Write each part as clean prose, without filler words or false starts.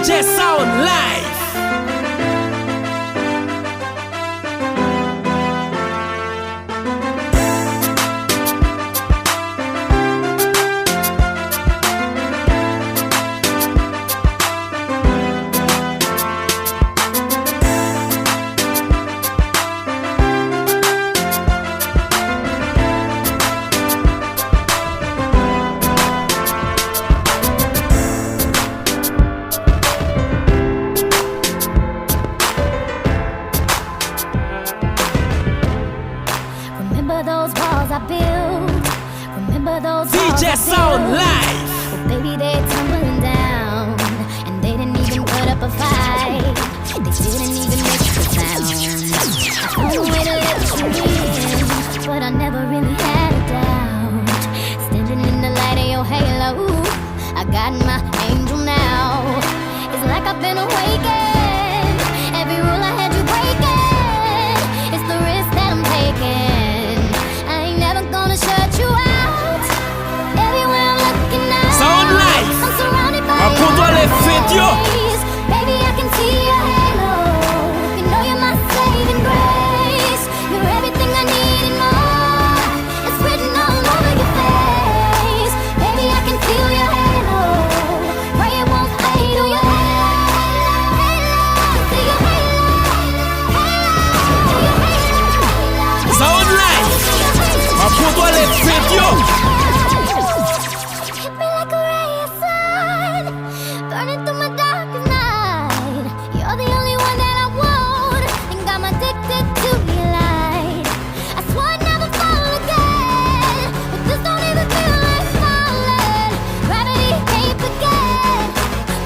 DJ Sound Live. Remember those walls I built. Remember those walls DJ I Sound built. Live. Well, baby, they're tumbling down, and they didn't even put up a fight. They didn't even make a sound. I found a way to let you in, but I never really had a doubt. Standing in the light of your halo, I got my angel now. It's like I've been awakened. Every rule I had you breaking. It's the risk that I'm taking. I ain't never gonna shut you out. Everywhere I'm looking now, Sound Live. I'm surrounded by Appunto alle fetio. eyes. Baby, I can see your halo. You know you're my saving grace. You're everything I need and more. It's written all over your face. Baby, I can feel your halo. Pray it won't fade. Oh, your halo. See your halo. Sound Live. Appunto alle fetio. Hit me like a ray of sun, burning through my darkest night. You're the only one that I want, think I'm addicted to your light. I swore I'd never fall again, but this don't even feel like falling. Gravity can't forget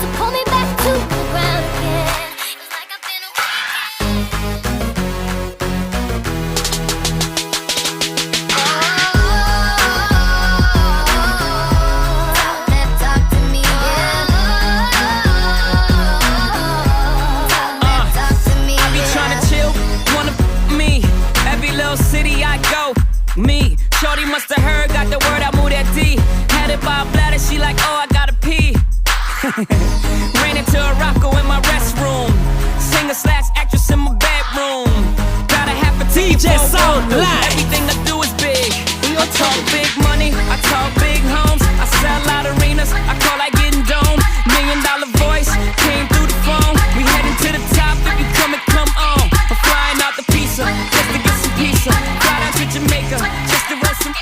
to pull me back to the ground again. It's like I've been talk to me, talk to me. I be tryna chill, wanna me. Every little city I go, me. Shorty musta heard, got the word, I moved that D. Had it by a bladder, she like, oh, I gotta pee. Ran into a rocko in my restroom. Singer slash actress in my bedroom. Got a half a DJ T-bone. Sound Live. Everything I do is big. I talk big money, I talk big homes. I sell out arenas, I call like getting dome. $1 million voice came through the phone. We heading to the top, if you come and come on. I'm flying out the pizza, just to get some pizza. Fly down to Jamaica, just to roast some.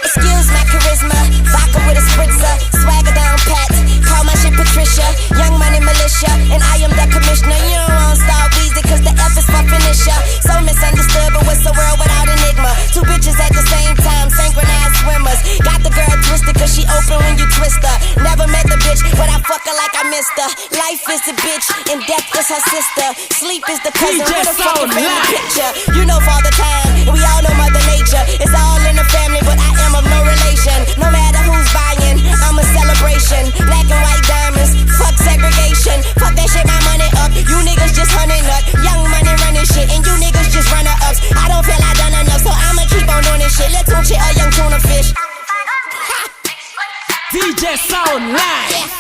Excuse my charisma, vodka with a spritzer, swagger down pat, call my shit Patricia, young money militia, and I am the commissioner. You don't want star Weezy, cause the F is my finisher. So misunderstood, but what's the world without enigma? Two bitches at the same time, synchronized swimmers. Got the girl twisted, cause she open when you twist her. Never met the bitch, but I fuck her like I missed her. Life is the bitch, and death is her sister. Sleep is the cousin DJ with a fucking Sound family Live. picture. You know Father Time, and we all know Mother Nature. It's all in the family, but I am of no relation. No matter who's buying, I'm a celebration. Black and white diamonds, fuck segregation. Fuck that shit, my money up. You niggas just hunting up. Young money running shit, and you niggas just runner ups. I don't feel I done enough, so I'ma keep on doing this shit. Let's tune shit, a young tuna fish. DJ Sound Live.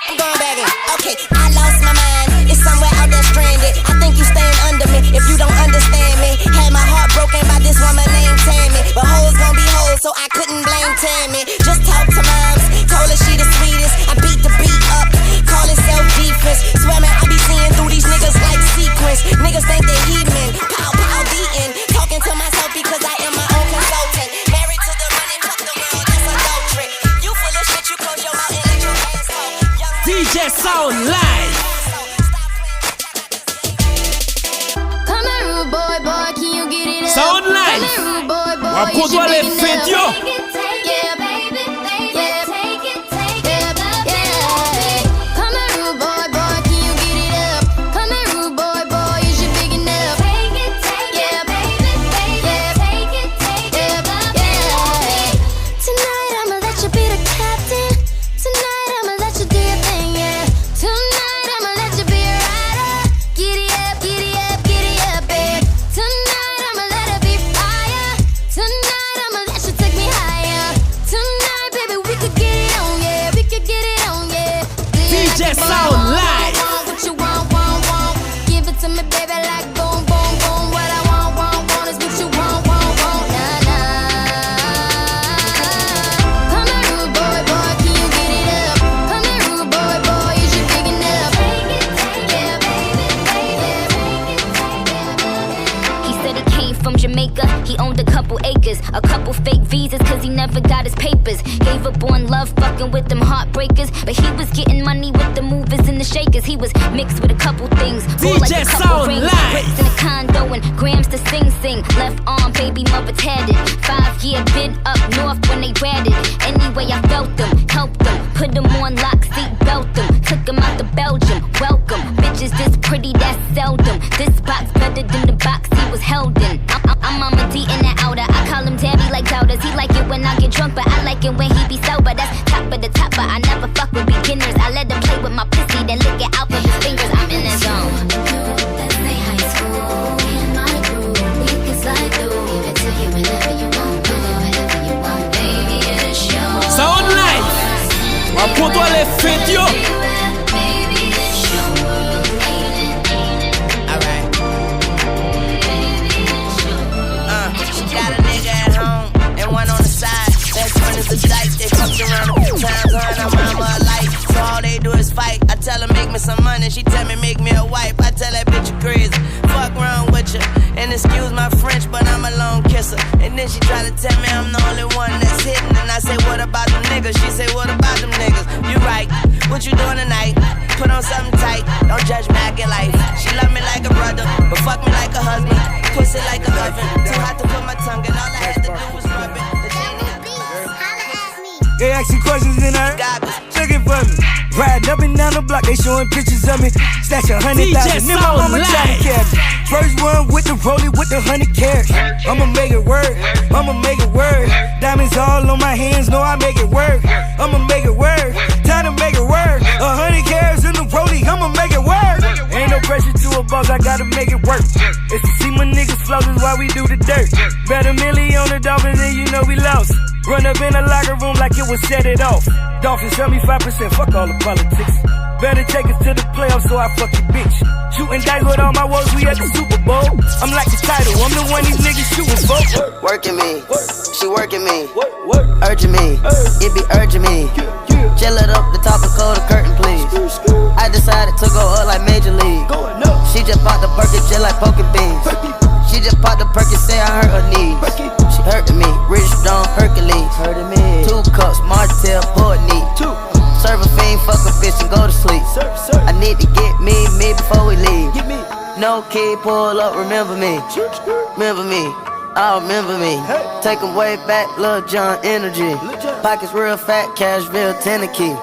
I'm going back in. Okay, I lost my mind. It's somewhere out there stranded. I think you staying under me if you don't understand me. Had my heart broken by this woman named Tammy, but hoes gon' be hoes, so I couldn't blame Tammy. Just talk to moms, told her she the sweetest. I beat the beat up, call it self-defense. Swear man, I be seeing through these niggas like sequence. Niggas think they heathen, pow pow beating. Talking to myself because I am my own consultant. Married to the money, fuck the world, that's adultery. You full of shit, you close your mouth and let your ass talk. Young DJ Sound Live. Come here, rude boy, boy, can you get it up? Sound Live. Come here, rude boy, boy, Appunto you should alle big enough. fetio. Yeah, baby, yeah, take it, yeah. Come here, rude boy, boy, can you get it up? Come here, rude boy, boy, you should big enough. Yeah, baby, yeah, take it, yeah. Tonight I'ma let you be the captain. Tonight I'ma let you do your thing, yeah. Tonight I'ma let you be a rider. Giddy up, babe. Tonight I'ma let it be fire. Tonight I'ma let you take me higher. DJ Sound Live. What you want, give it to me, baby, like boom, boom, boom. What I want is what you want, nah, nah. Come here, rude boy, can you get it up? Come here, rude boy, is you big enough? Yeah, baby. He said he came from Jamaica, he owned a couple acres, a couple fake visas, cause he never got his papers. Gave up on love, fucking with them heartbreakers, but he was getting money with the movers and the shakers. He was mixed with a couple things, more like a couple Sound rings, Live. bricks in a condo and grams to sing. Left arm, baby mother tatted. 5-year bid up north when they ratted. Anyway, I felt them, helped them, put them on lock, seat belt them, took them out to Belgium. Welcome, bitches this pretty, that's seldom. This box better than the box he was held in. I'm Mama D in the outer. I call him Tabby like doubters. He like it when I get drunk, but I like it when he be sober. That's top of the top, but I never fuck with beginners. I let him play with my pussy, then lick it out with his fingers. I'm in the zone. Let's say high school, in my groove. We can slide through. Give it to you whenever you want, whenever you want, baby. It's yours. Sound Live. Ma poto le fet yo. Baby, it's your world, ain't it? Alright. She got a nigga at home and one on the side. Best friend is a dice. They fucked around a few times. Her and her mama alike. So all they do is fight. I tell her make me some money. She tell me make me a wife. I tell that bitch you crazy. Fuck wrong with you. And excuse my French, but I'm a lone kisser. And then she try to tell me I'm the only one that's hitting. And I say what about them niggas? She say what about them niggas? You right. What you doing tonight? Put on something tight. Don't judge me, I get life. She love me like a brother, but fuck me like a husband. Pussy like a oven. Too hot to put my tongue in. All I had to do was rub it. The genie. They asking questions in her, looking for me. Riding up and down the block, they showing pictures of me. Stash 100,000 in my Sound mama Live. trying to catch. First one with the rollie with the 100 carats. I'ma make it work, I'ma make it work. Diamonds all on my hands, know I make it work. I'ma make it work, time to make it work. 100 carats in the rollie, I'ma make it work. Ain't no pressure to a boss, I gotta make it work. It's to see my niggas flow, is why we do the dirt. Bet $1 million on the Dolphins and you know we lost. Run up in the locker room like it was set it off. Dolphins 75%, fuck all the politics. Better take us to the playoffs so I fuck your bitch. Shooting dice with all my woes, we at the Super Bowl. I'm like the title, I'm the one these niggas shooting for. Working me, she working me, urging me, it be urging me. Chill it up, the top and close the curtain, please. I decided to go up like Major League. She just popped the Perkins just like poking beans. She just popped the Perkins, say I hurt her knees. She hurting me, Rich Stone Hercules. 2 cups, Martell, pour it neat. Serve a fiend, fuck a bitch and go to sleep. I need to get me before we leave. No kid, pull up, remember me. Remember me, I remember me. Take 'em way back, Lil Jon energy. Pockets real fat, Cashville, Tennessee.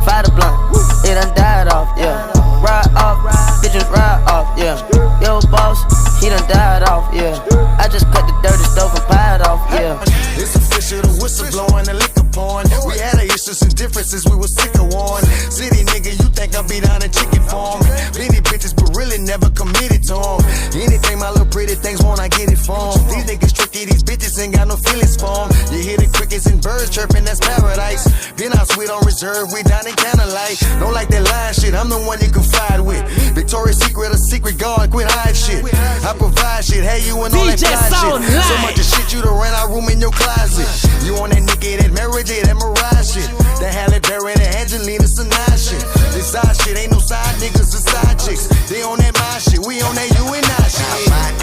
Fight a blunt, it done died off, yeah. Ride off, bitches ride off, yeah. Yo boss, he done died off, yeah. I just cut the dirty stove and pied off, yeah. It's official, the whistle blowing, the liquor pouring. We had our issues and differences, we was sick of one. City nigga, you think I be down in chicken farm? Plenty bitches, but really never committed to them. Anything my little pretty things want, I get it from. These niggas tricky, these bitches ain't got no feelings for them. You hear the crickets and birds chirping, that's paradise. Been out sweet on reserve, we down in candlelight. Don't like that lying shit, I'm the one you confide with. Victoria's Secret, a secret guard, quit hiding shit. I provide shit, hey you and all that DJ fly Sound shit. So Live. much of shit you done ran out room in your closet. You on that Nicki, that Mary J, that Mariah shit. That Halle Berry, that Angelina Sinai shit. This side shit, ain't no side niggas, the side chicks. They on that my shit, we on that you and I shit. Ride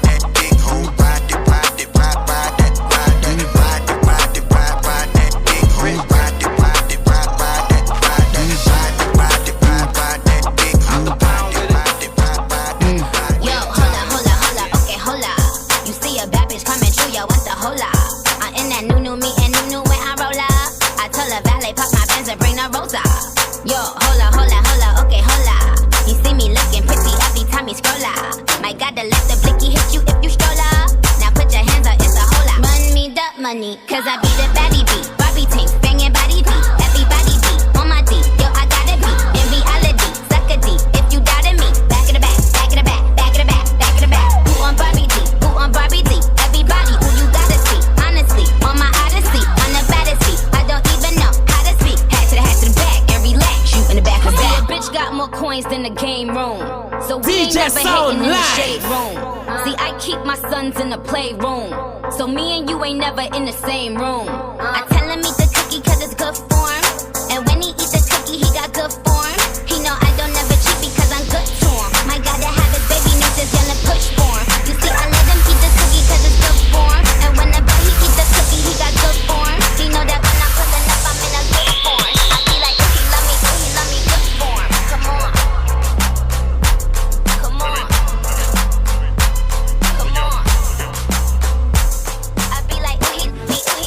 that dick, ho. Ride that, ride that, ride that, ride that, ride that, ride that, ride that dick, ho. Ride that, ride that, ride that, ride that, ride that, ride that dick, ho. Ride that, ride that. Yo, hola, okay, hola. You see a bad bitch coming through, yo, what's the hola? I'm in that new me and new when I roll up. I told her valet, pop my Benz and bring the Rosa. Yo, hola, got more coins than the game room. So we ain't DJ never Sound hating in the Live. shade room. See, I keep my sons in the playroom. So me and you ain't never in the same room. I tell him eat the cookie cause it's good for him. And when he eat the cookie, he got good form. He know I don't never cheat because I'm good to him. My God, to have his baby needs this young to push for him. You see, I let him eat the cookie cause it's good for him. And whenever he eat the cookie, he got good form. He know that when I'm pulling up, I'm in a good form. I be like, oh, he love me, good form. Come on. Come on. Come on. I be like, oh, he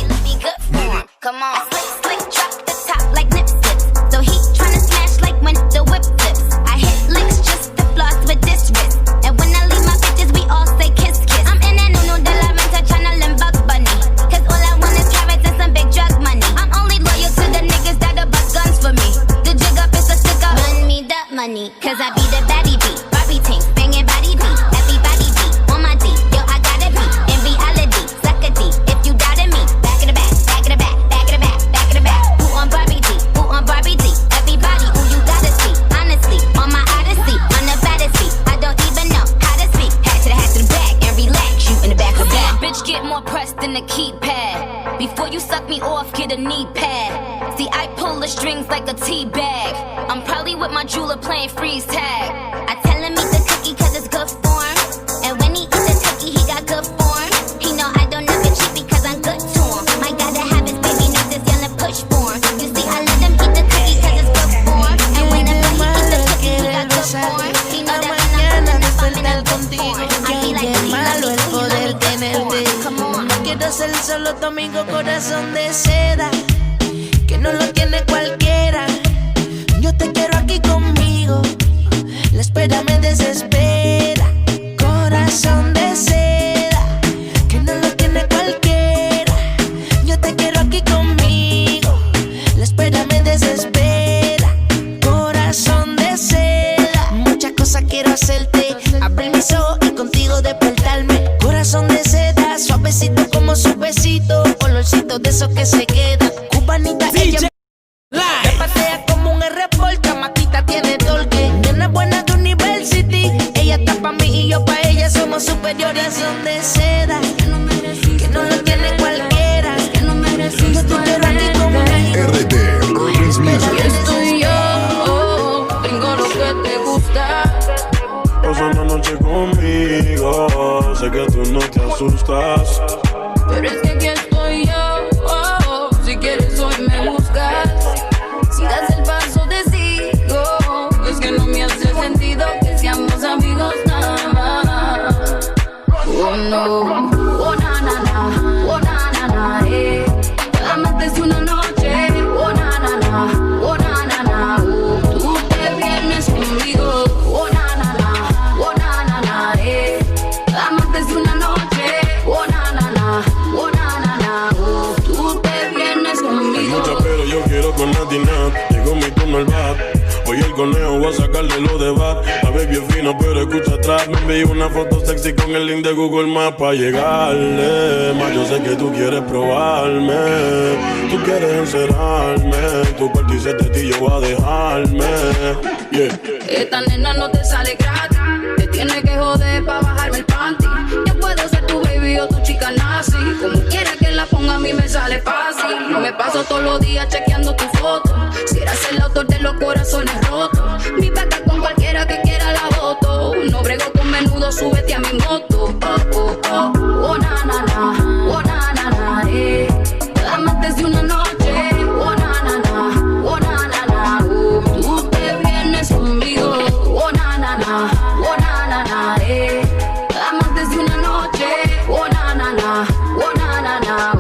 love me good form. Come on. Slick, drop the top like nip slips. So he tryna smash like when the whip flips. I hit licks just to floss with this wrist. And when I leave my bitches, we all say kiss, kiss. I'm in that no de la Venta tryna limb Bug Bunny. Cause all I want is carrots and some big drug money. I'm only loyal to the niggas that'll bust guns for me. The jig up is a stick up. Run me that money. Cause I be the baddie beat. Barbie tank, banging body beat. Everybody beat on my D. Yo, I gotta be in reality. Suck a D. If you doubted me, back in the back, back in the back, back in the back, back in the back. Who on Barbie D? Who on Barbie D? Everybody who you gotta see. Honestly, on my odyssey, on the baddest beat. I don't even know how to speak. Hat to the back and relax. You in the back of the back. Bitch, get more pressed than a keypad. Before you suck me off, get a knee pad. See, I pull the strings like a tea bag. I'm probably with my jeweler playing freeze tag. I tell him eat the cookie cause it's good form. And when he eat the cookie, he got good form. He know I don't never cheat because I'm good to him. My God, to have his baby needs this young to push for him. You see, I let him eat the cookie cause it's good form. And whenever he eat the cookie, he got good form. He know that when I'm pulling up, I'm in a good form. I be like, oh, he love me, good form. Come on. Quiero ser solo tu amigo, corazón de seda, que no lo tiene cualquiera. Yo te quiero aquí conmigo, la espera me desespera. Corazón de seda, que no lo tiene cualquiera. Yo te quiero aquí conmigo, la espera me desespera. Corazón de seda, muchas cosas quiero hacerte. Abrir mis ojos y contigo despertarme. Corazón de seda, suavecito como su besito, olorcito de esos que se quedan. Cubanita, ella me patea como un R-Port, chamaquita tiene torque. Nena buena de university, ella está pa' mí y yo pa' ella, somos superiores. Son de seda, que no lo tiene cualquiera. Yo te quiero aquí conmigo. RD, Urban's Music. Estoy yo, tengo lo que te gusta. Pasa una noche conmigo, sé que tú no te asustas. Pero es que aquí estoy yo, si quieres hoy me buscas. Si das el paso te sigo, es que no me hace sentido que seamos amigos nada más. Oh no, oh na na na, oh na na na, amantes de una noche, oh na na na, oh na na na, tú te vienes conmigo, oh na na na, oh na na na, amantes de una noche, oh na na na, oh na na na, tú te vienes conmigo. Hay muchas pero yo quiero con Natina, llegó mi turno al bat. Hoy el conejo voy a sacarle lo de bat. La baby es fino pero escucha atrás. Me envió una foto sexy con el link de Google Maps pa' llegarle. Más yo sé que tú quieres probarme, tú quieres encerrarme. Tu cuarto y de ti yo voy a dejarme. Yeah. Esta nena no te sale gratis, te tiene que joder pa' bajarme el panty. Yo puedo ser tu baby o tu chica nazi, como quiera que la ponga a mí me sale fácil. No me paso todos los días chequeando tu foto, si eras el autor de los corazones rotos. Mi vaca con cualquiera que quiera la voto, no brego con menudo, súbete a mi moto. Oh, oh, oh, oh na na na, oh na na na, amantes de una noche, oh na na na, oh na na na, tú te vienes conmigo, oh na na na, oh na na na, amantes de una noche, oh na na na, oh na na na,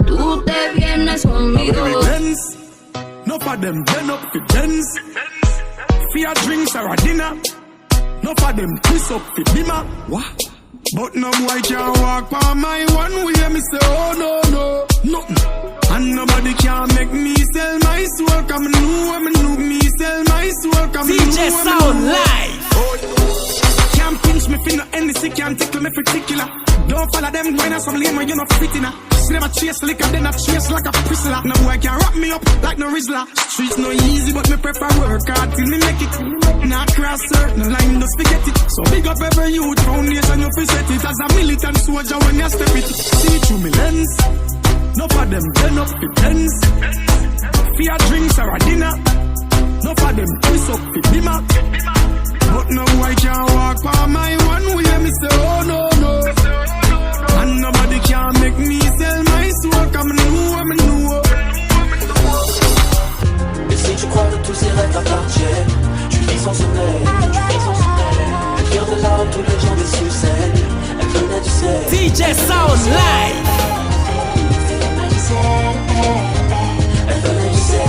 tú te vienes conmigo. No for them turn up for gens. For a drinks or a dinner. No for them twist up for dimmer. What? But no boy can walk by my one way. Me say oh no no nothing. And nobody can make me sell my soul. Come know me sell my soul. Come DJ Sound Live. Can't pinch me finna any pussy can't tickle me particular. Don't follow them going on some lame when you're not fit in. Never chase liquor, then I chase like a prisoner. No boy can wrap me up like no Rizzler. Streets no easy, but me prefer work hard till me make it. Not cross certain line, just forget it. So big up every youth foundation, you fi set it. As a militant soldier when you step it. See it through me lens. No for them turn up the pens. Fear drinks or a dinner. No for them twist up the bimmer. But no boy can walk by my one way. Me say oh no no. And nobody can make me sell my soul. Comme nous. Et si tu crois que tous ces rêves t'appartiennent, tu vis sans sommeil, Elle vient de là où tous les gens déçus s'aiment. Elle venait du ciel. DJ Sound Live. Elle venait du ciel.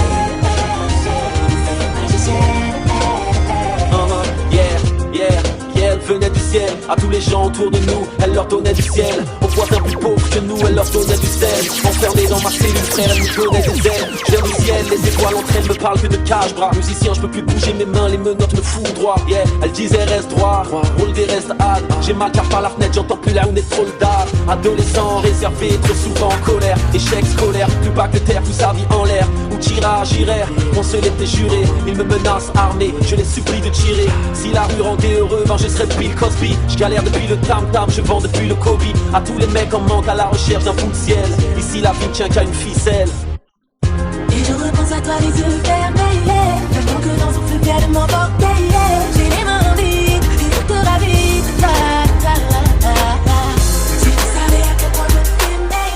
Elle venait du ciel, à tous les gens autour de nous, elle leur donnait du ciel. Aux voisins plus pauvres que nous, elle leur donnait du sel. Enfermée dans ma cellule, frère, elle nous donnait des ailes. Je viens du ciel, les étoiles entre elles me parlent que de cache-bras. Musicien, je peux plus bouger mes mains, les menottes me foudroient. Yeah, elle disait reste droit, roule des restes hâte. J'ai mal car par la fenêtre, j'entends plus là où on est trop le dard. Adolescent, réservé, trop souvent en colère. Échec scolaire, plus bas que terre, tout sa vie en l'air. Ou tirage, irait, on se l'était juré. Il me menace armé, je les supplie de tirer. Si la rue rendait heureux, ben je serais Bill Cosby. Je galère depuis le tam-tam, je vends depuis le Kobe. À tous les mecs en manque à la recherche d'un bout de ciel. Ici la vie ne tient qu'à une ficelle. Et je repense à toi les yeux fermés, J'attends que dans son feu qu'elle m'emporter. J'ai les mains en vide, et toute la vie. Si tu savais à quel point je t'aimais,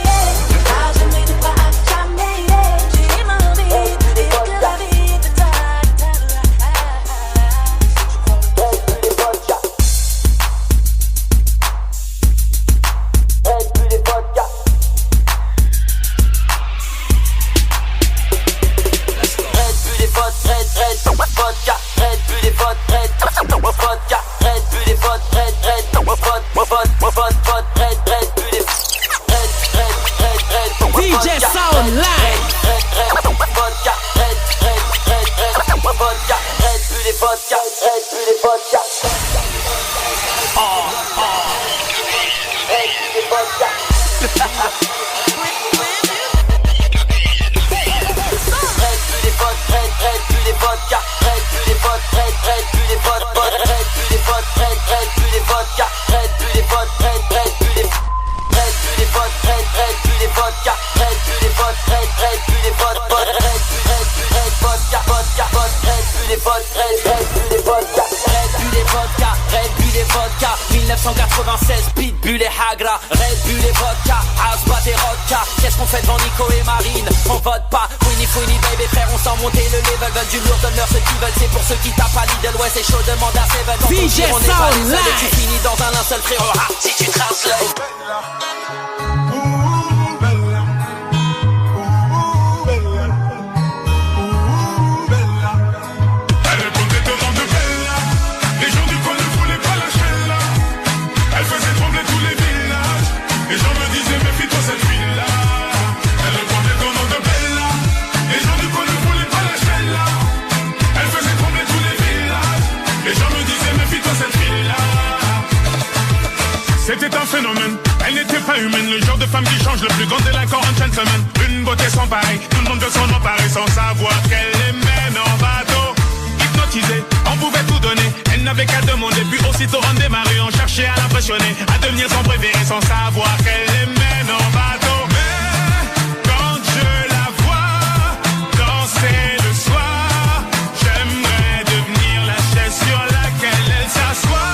jamais de pas à jamais. J'ai les mains en vide, et toute la vie. DJ Sound Live. Vodka, 1996, Pitbull et Hagra, Red Bull et vodka, Asbat et Rodka. Qu'est-ce qu'on fait devant Nico et Marine? On vote pas, Winnie Fouini baby frère, on sent monter le level. Veulent du lourd, donne-leur ce qu'ils veulent. C'est pour ceux qui tapent à Lidl, ouais c'est chaud, demande à Seven. DJ Sound Live. Tu finis dans un linceul frérot, si tu translates. C'était un phénomène, elle n'était pas humaine. Le genre de femme qui change le plus grand délinquant en gentleman. Une beauté sans pareil, tout le monde veut s'en emparer sans savoir qu'elle les mène en bateau. Hypnotisée, on pouvait tout donner. Elle n'avait qu'à demander, puis aussitôt on démarrait. On cherchait à l'impressionner, à devenir son préféré sans savoir qu'elle les mène en bateau. Mais quand je la vois danser le soir, j'aimerais devenir la chaise sur laquelle elle s'assoit.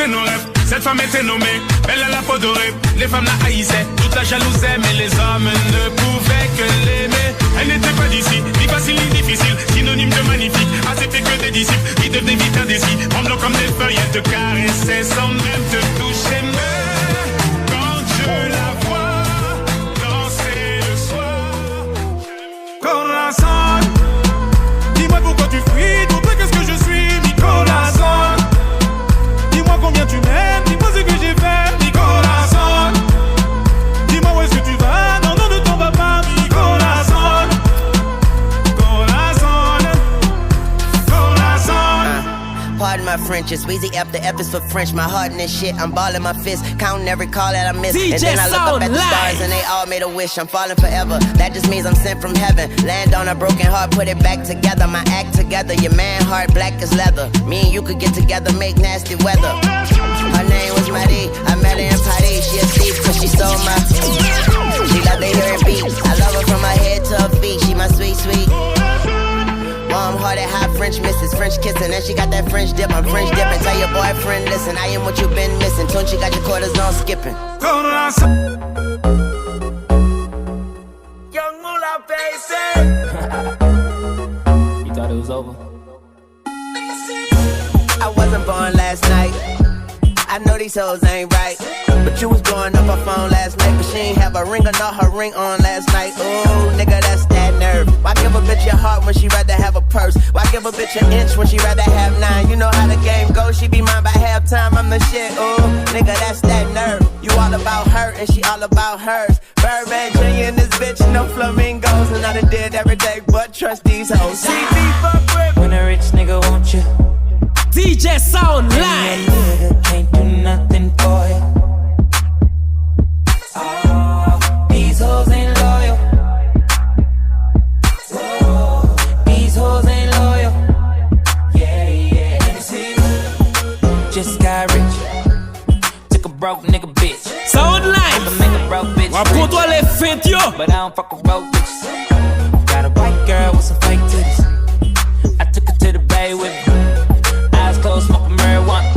Nos rêves. Cette femme était nommée, belle à la peau dorée. Les femmes la haïssaient, toute la jalousaient, mais les hommes ne pouvaient que l'aimer. Elle n'était pas d'ici, ni facile ni difficile, synonyme de magnifique, acceptait que des disciples, qui devenaient vite indécis, tremblant comme des feuilles, elle te caressait sans même te toucher. Mais quand bitches. Weezy F, the F is for French. My heart in this shit, I'm balling my fist, counting every call that I miss. And then I look up at the stars and they all made a wish. I'm falling forever, that just means I'm sent from heaven. Land on a broken heart, put it back together. My act together, your man heart black as leather. Me and you could get together, make nasty weather. Her name was Marie, I met her in Paris. She a thief cause she stole my. She love to hear it beat. I love her from her head to her feet. She my sweet, sweet. Warm-hearted, hot French misses, French kissing, and she got that French dip. I'm French dipping. Tell your boyfriend, listen, I am what you been missing. Tunchi got your quarters on skipping. Young Moolah, baby. You thought it was over? I wasn't born last night. I know these hoes ain't right, but you was blowing up her phone last night, but she ain't have a ring or not her ring on last night. Ooh, nigga, that's that nerve. Why give a bitch your heart when she rather have a purse? Why give a bitch an inch when she rather have 9? You know how the game goes, she be mine by halftime, I'm the shit. Ooh, nigga, that's that nerve. You all about her and she all about hers. Birdman Jr. and this bitch, no flamingos, and I done did every day but trust these hoes. See me fuck with when a rich nigga want you. DJ Sound Live. Nigga can't do nothing for you. Oh, these hoes ain't loyal. Whoa, these hoes ain't loyal. Yeah, yeah. Let me see. Just got rich. Took a broke nigga bitch. Sound Live. Make a broke bitch. Rapport-toi les fêtes, yo. But I don't fuck with broke bitches. Got a white girl with some fake titties. I took her to the bay with me. Eyes closed, smoking marijuana.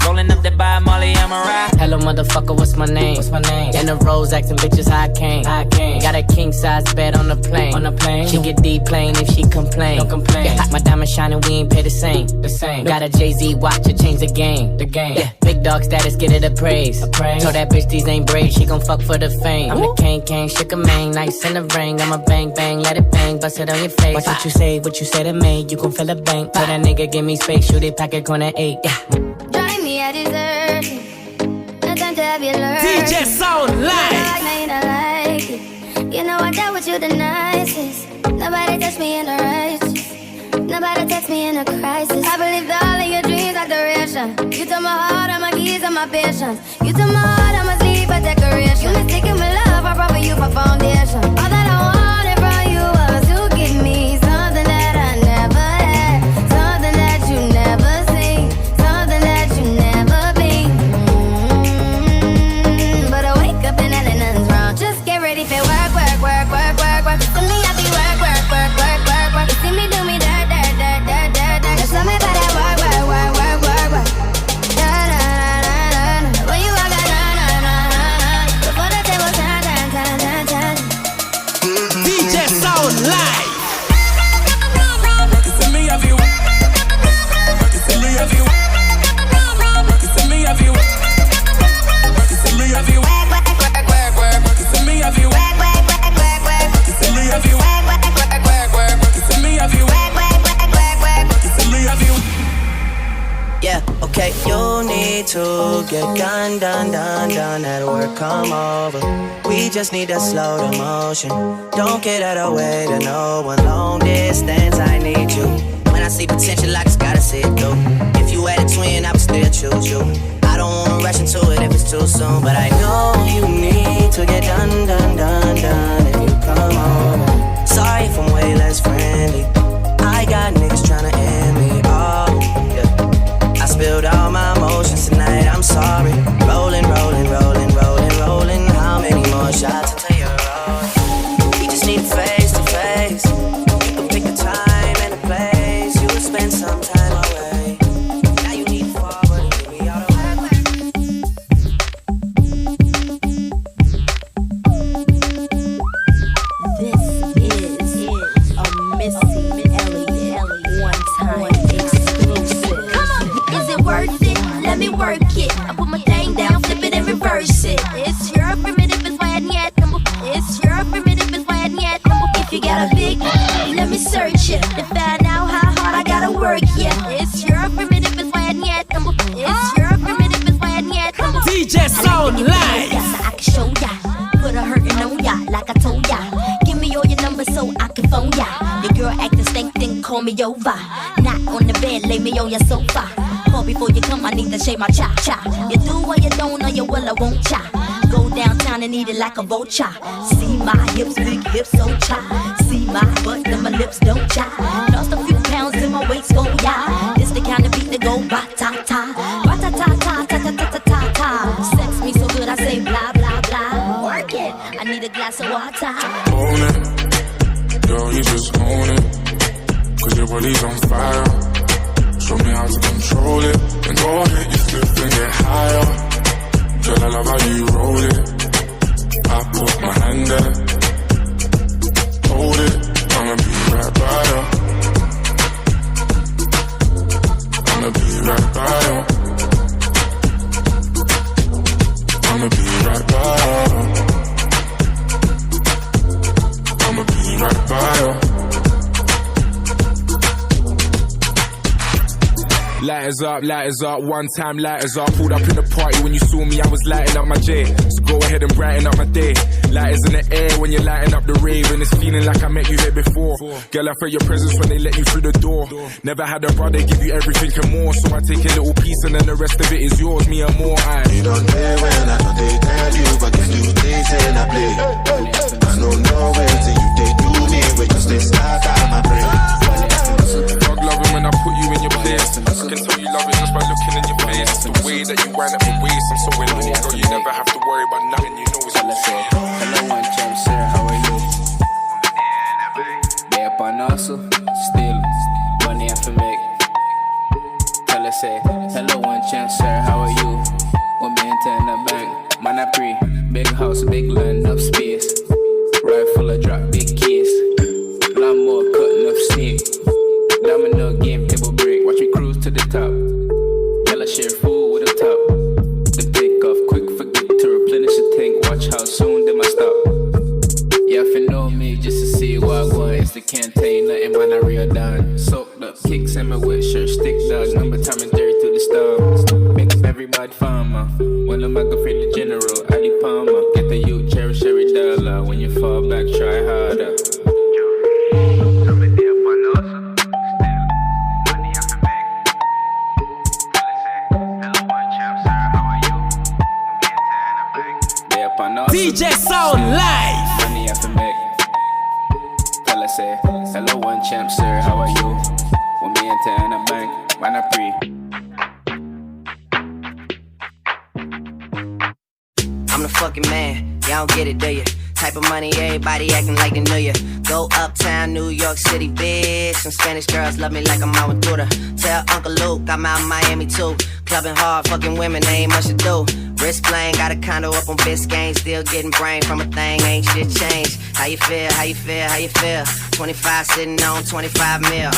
Rolling up that by Molly, I'm a ride. Hello, motherfucker, what's my name? What's my name? In the roads, asking bitches how I came. Got a king size bed on the plane. On the plane, she get deep plain if she complain. Don't complain. Yeah, my diamond shining, we ain't pay the same. The same. Got a Jay-Z watch to change the game. The game. Yeah, big dog status, get it a praise. Told that bitch these ain't braids, she gon' fuck for the fame. I'm the king, shook a mane, nice in the ring. I'm a bang bang, let it bang, bust it on your face. Watch what you say to me, you gon' feel a bank. Tell that nigga give me space, shoot it, pack it, corner 8. Yeah. Drive me a dessert. No time to have you learn. DJ Sound Live. Like it. You know I dealt with you the nicest. Nobody touched me in a righteous. Nobody text me in a crisis. I believed all of your dreams are duration. You took my heart, all my keys, and my patience. You took my heart, I must leave a decoration. You mistaken my love, I brought for you for foundation. All that I wanted from you was to give me something that I never had, something that you never seen, something that you never been. But I wake up and nothing's wrong. Just get ready for work, work, work, work, work, work. To me, I be work, work, work, work, work, work. You see me do me dirt, dirt, dirt, dirt, dirt, dirt. Just tell me about that work, work, work, work, work, work. Da da da da da. When you walk out, na na na na na. Before the table turn, turn, turn, turn, turn. DJ Sound Live. You see me have you. You see me have you. You see me have you. You see me have you. Work, work, work, work, work. You see me have you. Work, work, work, work, work. You see me have you. Work, work, work, work, work. You see me have you. Work, work, work, work, work. You see me have you. Yeah, okay, you need to get done, that work, come over. We just need to slow the motion. Don't get out of the way to no one. Long distance, I need you. When I see potential, I just gotta see it through. If you had a twin, I would still choose you. I don't wanna rush into it if it's too soon, but I know you need to get done, if you come over. Sorry if I'm way less friendly. I got niggas tryna end me, oh, yeah. I spilled all my emotions tonight, I'm sorry. Rolling, rolling, rolling, rolling, rolling. How many more shots until you're rolling? We just need face to face. Don't pick the time and the place. You would spend some time away. Now you need to forward and give me all the way. This is a Missy Elliott one-time exclusive. Come on, is it worth it? Let me work it. I put my thing down, flip it and reverse it. It's your primitive, it's why I need number. It's your primitive, it's why I need number. If you got a big, let me search it to find out how hard I gotta work. Yeah, it's your primitive, it's why I need number. It's your primitive, it's why I need number. DJ Sound Live. So I can show ya, put a hurtin' on ya, like I told ya. Give me all your numbers so I can phone ya. Your girl acting stank, then call me over. Not on the bed, lay me on your sofa. Call before you come, I need to shave my cha-cha. You do what you don't, or you will, I won't cha. Go downtown and eat it like a vulture. See my hips, big hips, so cha. See my butt, and my lips don't cha. Lost a few pounds in my waist, go yeah. This the kind of beat that go ba-ta-ta. Ba-ta-ta-ta-ta-ta-ta-ta-ta. Sex me so good, I say blah, blah, blah. Work it, I need a glass of water. Own it, girl, you just own it. Cause your body's on fire. Show me how to control it. And go ahead, you flip and get higher. Girl, I love how you roll it. I put my hand there. Hold it, I'ma be right by you. I'ma be right by you. I'ma be right by you. I'ma be right by you. Lighters up, one time lighters up. Pulled up in the party when you saw me, I was lighting up my J. So go ahead and brighten up my day. Lighters in the air when you're lighting up the rave. And it's feeling like I met you here before. Girl, I felt your presence when they let you through the door. Never had a brother give you everything and more. So I take a little piece and then the rest of it is yours, me and more. You don't play when I don't they tell you, but can do things and I play. I don't know when till you they do me, when you stay stuck out my brain. Fuck loving when I put you in your place. I can tell you love it just by looking in your face. The way that you wind up your waist, I'm so in love. Girl, you never have to worry about nothing, you know it's all say. Hello, one champ, sir, how are you? They up on hustle, still money I have to make. Tell her say, hello, one champ, sir, how are you? Want me into in the bank, man I pre. Big house, big land, enough space. Ride full of drop, big keys. Lawnmower cutting up snake. Domino game, table break, watch me cruise to the top. Girl, I share food with a top. Then take off quick, forget to replenish the tank. Watch how soon they must stop. Yeah, if you know me, just to see what I want. It's the canteen, nothing man, I real done. Soaked up, kicks in my wet shirt, stick dog. Number time and 30 to the stars. Make up everybody farmer. When I'm going for the general, Ali Palmer. Get the youth, cherish every dollar. When you fall back, try harder. DJ Sound Live. Money I have to make. Tell her say, hello one champ sir, how are you? Want me into in a bank, man I pre. I'm the fucking man, y'all don't get it, do ya? Type of money, everybody acting like they know ya. Go uptown, New York City, bitch. Some Spanish girls love me like I'm out with Duda. Tell Uncle Luke I'm out in Miami too. Clubbing hard, fucking women, they ain't much to do. Wrist playing, got a condo up on Biscayne. Still getting brain from a thing, ain't shit changed. How you feel, how you feel, how you feel? 25 sitting on 25 mil,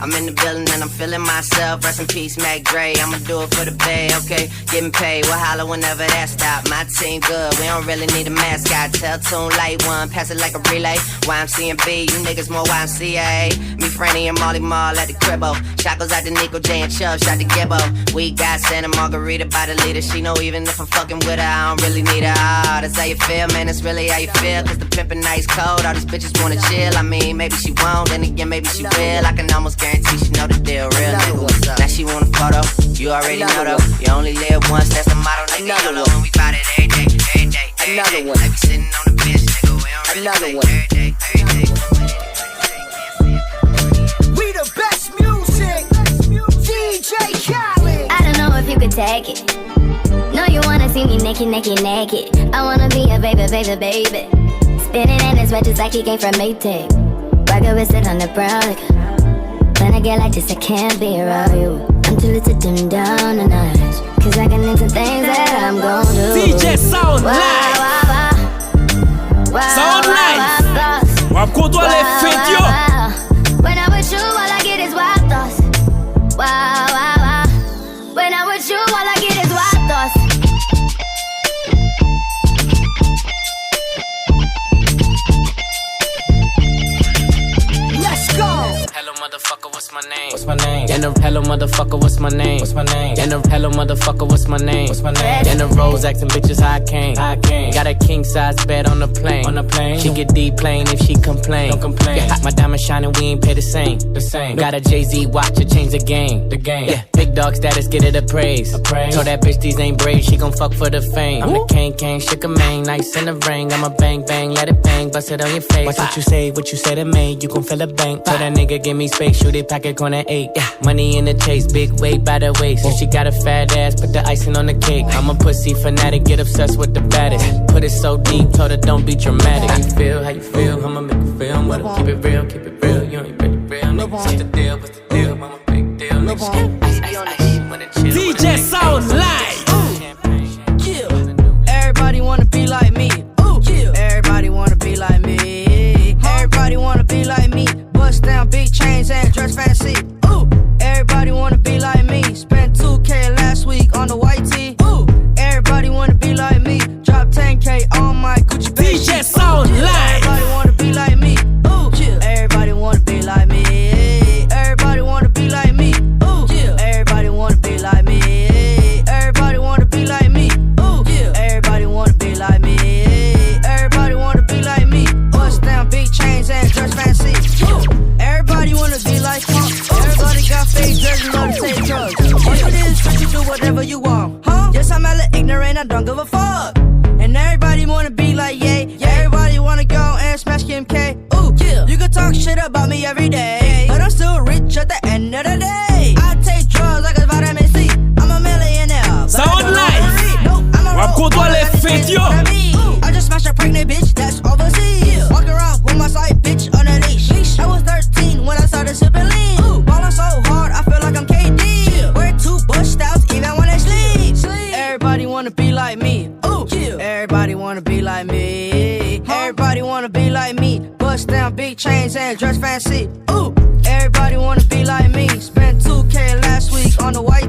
I'm in the building and I'm feeling myself. Rest in peace, Mac Dre, I'ma do it for the bay, okay? Getting paid, we'll holler whenever that stop. My team good, we don't really need a mascot. Tell Tune Light One, pass it like a relay. YMC and B, you niggas more YMCA. Me, Franny, and Molly Mall at the cribbo. Shot goes out to Nico J and Chubb, shot to Gibbo. We got Santa Margarita by the leader. She know even if I'm fucking with her, I don't really need her. Oh, that's how you feel, man, that's really how you feel. Cause the pimpin' nice cold, all these bitches wanna chill. I mean, maybe she won't, then again, maybe she will. I can almost guarantee she know the deal, real nigga, what's up? Now she want a photo, you already know though. You only live once, that's the motto, nigga. YOLO, when we bout it every day, every day, every day. Like we sitting on the bench, nigga, we don't really play every day, every day. We the best music, DJ Khaled. I don't know if you could take it. No, you wanna see me naked, naked, naked. I wanna be a baby, baby, baby. Spinning in his red just like he came from Maytag. Rocket with it on the brown liquor. When I get like this, I can't be around you. I'm too little to dim down the night. Cause I can into things that I'm gon' do. DJ Sound Live. Sound Live. Wakoto le fait yo. When I'm with you, all I get is wild thoughts. Wow, wow, wow. When I'm with you, all I get is wild thoughts. Let's go. Hello, motherfucker, what's my name? What's my name? And hello, motherfucker, what's my name? What's my name? And the hello, motherfucker, what's my name? What's my name? And the rose acting bitches how I came. Got a king size bed on the plane. She get deep plane if she complain. Don't complain. Yeah, my diamond shining, we ain't pay the same. Got a Jay-Z watch to change the game. Yeah, big dog status, get it appraised. Told that bitch these ain't braids, she gon' fuck for the fame. I'm the king, shook a mane, nice in the ring. I'm a bang, let it bang, bust it on your face. Watch what you say to me, you gon' fill a bank. Tell that nigga give me space, shoot it, pack it corner 8. Yeah, money in the chase, big weight by the waist. If she got a fat ass, put the icing on the cake. I'm a pussy fanatic, get obsessed with the baddest. Put it so deep, told her don't be dramatic. How you feel, I'ma make a film. But keep it real, you ain't pretty real. Nigga, what's the deal, I'm a big deal. Nigga, DJ Sound Live. Everybody wanna be like me. Everybody wanna be like me. Everybody wanna be like me. Bust down big chains and dress fancy. Everybody wanna be like me. Spent 2K last week on the white tee. Everybody wanna be like me. Drop 10K on my Gucci bag. DJ Sound Live. Everybody wanna be like me. Everybody wanna be like me. Everybody wanna be like me. Everybody wanna be like me. Everybody wanna be like me. Everybody wanna be like me. Everybody wanna be like me. Bust down big chains and dress fancy. Everybody wanna be like Pump. Everybody got fake drugs and love to take drugs. All you did is try to do whatever you want. Yes, I'm hella ignorant, I don't give a fuck. And everybody wanna be like Ye. Everybody wanna go and smash Kim K. You can talk shit about me every day, but I'm still rich at the end of the day. I take drugs like a vitamin C. I'm a millionaire. Sound Live. I just smashed a pregnant bitch that's overseas. Walk around with my side bitch on a leash. I was 13 when I started sipping lean. Ballin' so hard, I feel like I'm KD. Wear 2 bush stouts even when they sleep. Everybody wanna be like me. Everybody wanna be like me. Everybody wanna be like me. Bust down big chains and dress fancy. Everybody wanna be like me. Spent 2K last week on the white